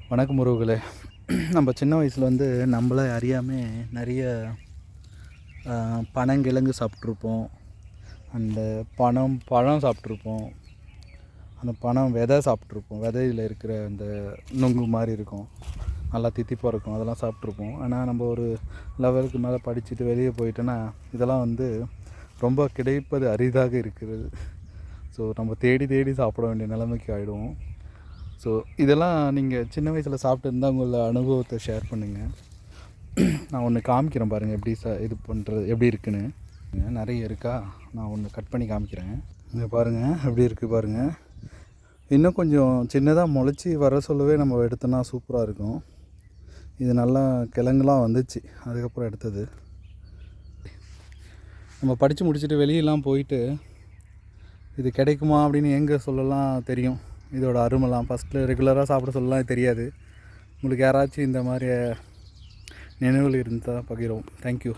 வணக்கம் உறவுகளே. நம்ம சின்ன வயசில் வந்து நம்மளை அறியாமல் நிறைய பனங்கிழங்கு சாப்பிட்ருப்போம். அந்த பழம் சாப்பிட்ருப்போம். அந்த பனம் விதை சாப்பிட்ருப்போம். விதையில் இருக்கிற அந்த நுங்கு மாதிரி இருக்கும், நல்லா தித்திப்பாக இருக்கும், அதெல்லாம் சாப்பிட்ருப்போம். ஆனால் நம்ம ஒரு லெவலுக்கு மேலே படிச்சுட்டு வெளியே போயிட்டோன்னா இதெல்லாம் வந்து ரொம்ப கிடைப்பது அரிதாக இருக்கிறது. ஸோ நம்ம தேடி தேடி சாப்பிட வேண்டிய நிலைமைக்கு ஆகிடுவோம். ஸோ இதெல்லாம் நீங்கள் சின்ன வயசில் சாப்பிட்டுருந்தால் உங்களோட அனுபவத்தை ஷேர் பண்ணுங்கள். நான் ஒன்று காமிக்கிறேன் பாருங்கள், எப்படி இது பண்ணுறது எப்படி இருக்குன்னு. நிறைய இருக்கா, நான் ஒன்று கட் பண்ணி காமிக்கிறேன். இங்கே பாருங்கள் எப்படி இருக்குது பாருங்கள். இன்னும் கொஞ்சம் சின்னதாக முளைச்சி வர சொல்லவே நம்ம எடுத்தோன்னா சூப்பராக இருக்கும். இது நல்லா கிழங்குலாம் வந்துச்சு, அதுக்கப்புறம் எடுத்தது. நம்ம படித்து முடிச்சுட்டு வெளியெல்லாம் போயிட்டு இது கிடைக்குமா அப்படின்னு எங்கே சொல்லலாம் தெரியும். இதோட அருமெல்லாம் ஃபஸ்ட்டில் ரெகுலராக சாப்பிட சொல்லலாம் தெரியாது. உங்களுக்கு யாராச்சும் இந்த மாதிரி நினைவுகள் இருந்தால் பகிரவும். தேங்க்யூ.